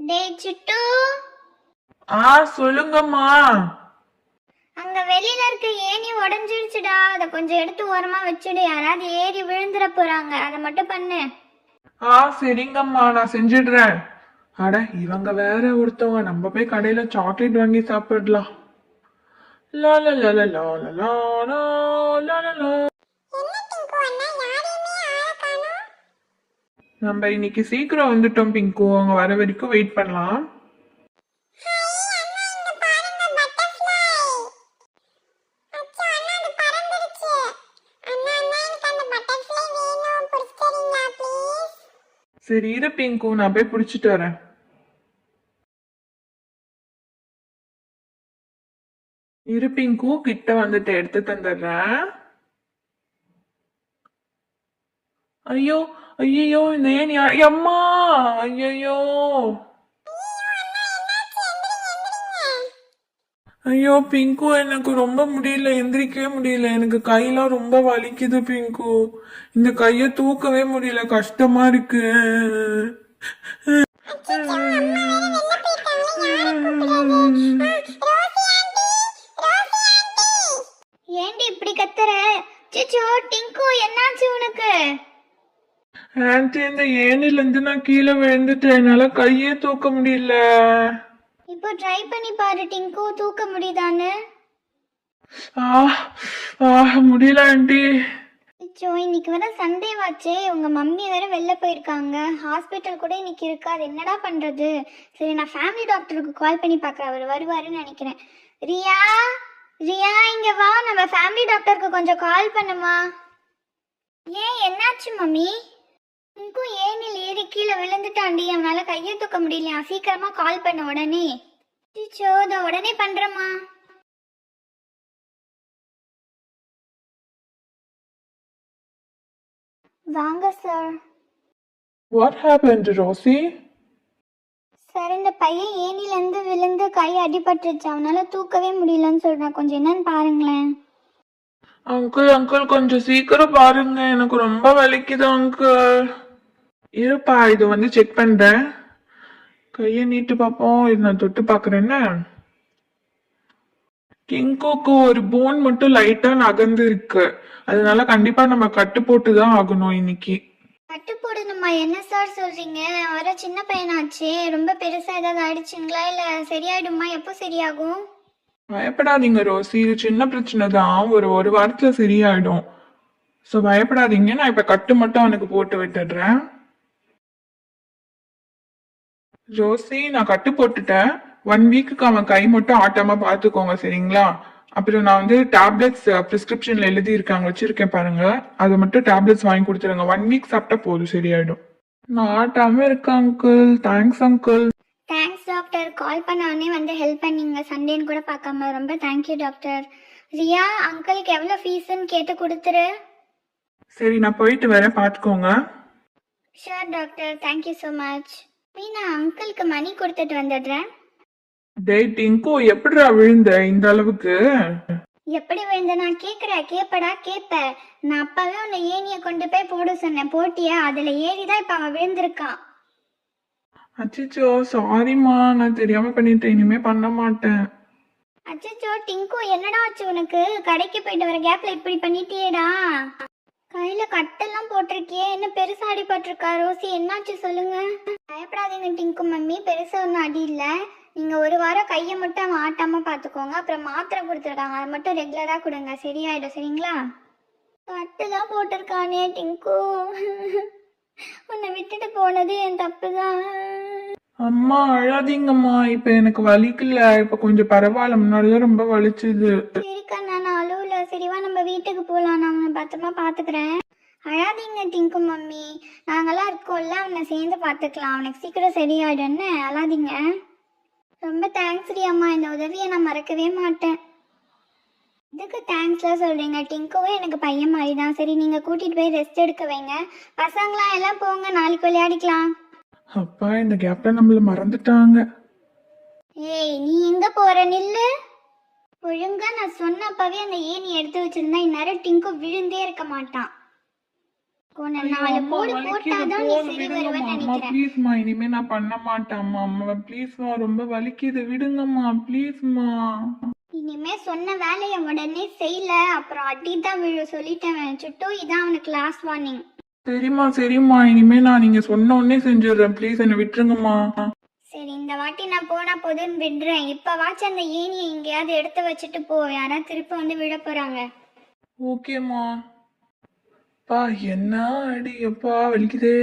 டேய் சிட்டு, சொல்லுங்கம்மா. அங்க வெளியில இருக்க ஏணி உடைஞ்சிருச்சுடா. அதை கொஞ்சம் எடுத்து ஓரமா வச்சுடு. யாராவது ஏறி விழுந்துட போறாங்க. அதை மட்டும் பண்ணு. சரிங்கம்மா, நான் செஞ்சிடுறேன். அட, இவங்க வேற ஒருத்தவங்க. நம்ம போய் கடையில சாக்லேட் வாங்கி சாப்பிடலாம். லா லா லா லா லா லா லா லா லா லா. நம்ம இன்னைக்கு சீக்கிரம் வந்துட்டோம் பிங்கு. அவங்க வர வரைக்கும் வெயிட் பண்ணலாம். சரி இரு பிங்கு, நான் போய் பிடிச்சிட்டு வரேன். இரு பிங்கு, கிட்ட வந்துட்டு எடுத்து தந்துடுறேன். ஐயோ ஐயோ, இந்த ஏன் அம்மா, ஐயோ ஐயோ பிங்கு, எனக்கு ரொம்ப முடியல, எந்திரிக்கவே முடியல. எனக்கு கையெல்லாம் ரொம்ப வலிக்குது பிங்கு. இந்த கைய தூக்கவே முடியல, கஷ்டமா இருக்கு. ஏண்டி இப்படி கத்துற? சிச்சோ, டிங்கு என்னாச்சு உனக்கு? ஆன்ட்டி, இந்த ஏனில இருந்து நான் கீழே விழுந்துட்டேன். என்னால கையே தூக்க முடியல. இப்போ ட்ரை பண்ணி பாரு டிங்கு, தூக்க முடியுதான்னு. முடியல ஆன்ட்டி. சிச்சோ, இன்னைக்கு வர சண்டே வாச்சே. உங்க மம்மி வேற வெளில போயிருக்காங்க. ஹாஸ்பிட்டல் கூட இன்னைக்கு இருக்காது. என்னடா பண்றது? சரி, நான் ஃபேமிலி டாக்டருக்கு கால் பண்ணி பார்க்குறேன். அவர் வருவாருன்னு நினைக்கிறேன். ரியா, ரியா இங்க வா. நம்ம ஃபேமிலி டாக்டருக்கு கொஞ்சம் கால் பண்ணுமா? ஏன், என்னாச்சு மம்மி? உனக்கும் ஏனில் ஏறி கீழே விழுந்துட்டாண்டி. அவனால கையை தூக்க முடியலையா? சீக்கிரமா கால் பண்ண உடனே. சிச்சோ, இதை உடனே பண்றேம்மா. வாங்க sir. What happened, Rosie? Sir, இந்த பையன் ஏனில இருந்து விழுந்து கை அடிபட்டுருச்சு. அவனால தூக்கவே முடியலன்னு சொல்றான். கொஞ்சம் என்னன்னு பாருங்களேன். அங்கிள் கொஞ்சம் சீக்கிரம் பாருங்க, எனக்கு ரொம்ப வலிக்குது அங்கிள். இருப்பா, இது வந்து செக் பண்றேன். கையை நீட்டு பார்ப்போம். இது நான் தொட்டு பாக்குறேன்னு. கிங்குக்கு ஒரு போன் மட்டும் லைட்டா நகர்ந்து இருக்கு. அதனால கண்டிப்பா நம்ம கட்டு போட்டுதான் ஆகணும் இன்னைக்கு. கட்டு போடணுமா? என்ன சார் சொல்றீங்க? வர சின்ன பையனாச்சே. ரொம்ப பெருசா ஏதாவது ஆயிடுச்சுங்களா? இல்ல சரியாயிடுமா? எப்போ சரியாகும்? பயப்படாதீங்க ரோசி, இது சின்ன பிரச்சனை தான். ஒரு வாரத்துல சரியாயிடும். ஸோ பயப்படாதீங்க. நான் இப்ப கட்டு மட்டும் அவனுக்கு போட்டு விட்டுடுறேன். ரோசி, நான் கட்டு போட்டுட்டேன். 1 வீக்குக்கு அவன் கை மட்டும் ஆட்டாம பாத்துக்கோங்க, சரிங்களா? அப்புறம் நான் வந்து டேப்லெட்ஸ் பிரிஸ்கிரிப்ஷன்ல எழுதி இருக்காங்க, வச்சிருக்கேன் பாருங்க. அதை மட்டும் டேப்லெட்ஸ் வாங்கி கொடுத்துருங்க. 1 வீக் சாப்பிட்டா போதும், சரியாயிடும். நான் ஆட்டாம இருக்கேன் uncle. Thanks uncle. Thanks doctor. Call பண்ண உடனே வந்து ஹெல்ப் பண்ணீங்க. சண்டேன்னு கூட பார்க்காம ரொம்ப தேங்க்யூ டாக்டர். ரியா, அங்கிளுக்கு எவ்வளோ ஃபீஸ்ன்னு கேட்டு கொடுத்துரு. சரி, நான் போயிட்டு வரேன், பாத்துக்கோங்க. Sure doctor, thank you so much. நான் அங்கிளுக்கு மணி கொடுத்துட்டு வந்துடுறேன். டேய் டிங்கு, எப்படிடா விழுந்த இந்த அளவுக்கு? எப்படி விழுந்த? நான் கேட்குறேன், கேப்படா கேப்ப. நான் அப்பவே உன்னை ஏனியை கொண்டு போய் போட சொன்னேன், போட்டியா? அதில் ஏறிதான் இப்போ அவன் விழுந்திருக்கான். அச்சிச்சோ, சாரிம்மா, நான் தெரியாம பண்ணிட்டேன். இனிமே பண்ண மாட்டேன். அச்சச்சோ டிங்கு, என்னடா ஆச்சு உனக்கு? கடைக்கு போயிட்டு வர கேப்ல இப்படி பண்ணிட்டியேடா. கையில கட்டெல்லாம் போட்டிருக்கியே, என்ன பெருசா அடிபட்டிருக்கா? ரோசி, என்னாச்சு சொல்லுங்க. பயப்படாதீங்க டிங்கு மம்மி, பெருசா ஒன்றும் அடி இல்லை. நீங்க ஒரு வாரம் கையை மட்டும் அவன் ஆட்டாம பாத்துக்கோங்க. அப்புறம் மாத்திரை கொடுத்துருக்காங்க, அதை மட்டும் ரெகுலரா கொடுங்க, சரியாயிடும், சரிங்களா? கட்டுதான் போட்டிருக்கானே டிங்கு. உன்னை விட்டுட்டு போனது என் தப்புதான். அம்மா அழாதீங்கம்மா, இப்ப எனக்கு வலிக்கல. இப்ப கொஞ்சம் பரவாயில்ல, முன்னாடிதான் ரொம்ப வலிச்சுது. சரிக்கா, நான் அழுவல. சரிவா, நம்ம வீட்டுக்கு போலாம். நான் அவனை பத்திரமா பாத்துக்கிறேன். அழாதீங்க டிங்கு மம்மி, நாங்கெல்லாம் இருக்கோம்ல, அவனை சேர்ந்து பாத்துக்கலாம். அவனுக்கு சீக்கிரம் சரியாயிடுன்னு அழாதீங்க. ரொம்ப தேங்க்ஸ் ரியாம்மா, இந்த உதவியை நான் மறக்கவே மாட்டேன். இதுக்கு தேங்க்ஸ்லாம் சொல்றீங்க? டிங்குவே எனக்கு பையன் மாதிரி தான். சரி, நீங்க கூட்டிட்டு போய் ரெஸ்ட் எடுக்க வைங்க. பசங்களாம் எல்லாம் போங்க, நாளைக்கு விளையாடிக்கலாம். அப்பா, இந்த கேப்ல நம்மள மறந்துட்டாங்க. ஏய், நீ எங்க போற? நில்லு. ஒழுங்கா நான் சொன்னப்பவே அந்த ஏணி எடுத்து வச்சிருந்தா இந்நேரம் டிங்கு விழுந்தே இருக்க மாட்டான். உன்னை 4 போடு போட்டாதான் நீ சரி வருவேன்னு நினைக்கிறேன். ப்ளீஸ்மா இனிமே நான் பண்ண மாட்டேன்மா. அம்மா ப்ளீஸ்மா, ரொம்ப வலிக்குது, விடுங்கம்மா ப்ளீஸ்மா. இனிமே சொன்ன வேலையை உடனே செய்யல அப்புறம் அடிதான் விழு சொல்லிட்டேன் சுட்டு. இதான் அவனுக்கு லாஸ்ட் வார்னிங். சரிம்மா இனிமே நான் நீங்க சொன்ன உடனே செஞ்சிடுறேன். ப்ளீஸ் என்ன விட்டுருங்கம்மா. சரி இந்த வாட்டி நான் போனா போதுன்னு விடுறேன். இப்ப வாச்சு அந்த ஏணியை எங்கேயாவது எடுத்து வச்சுட்டு போ, யாராவது திருப்பி வந்து விழ போறாங்க. ஓகேம்மா. பா என்ன அடி, அப்பா வலிக்குதே.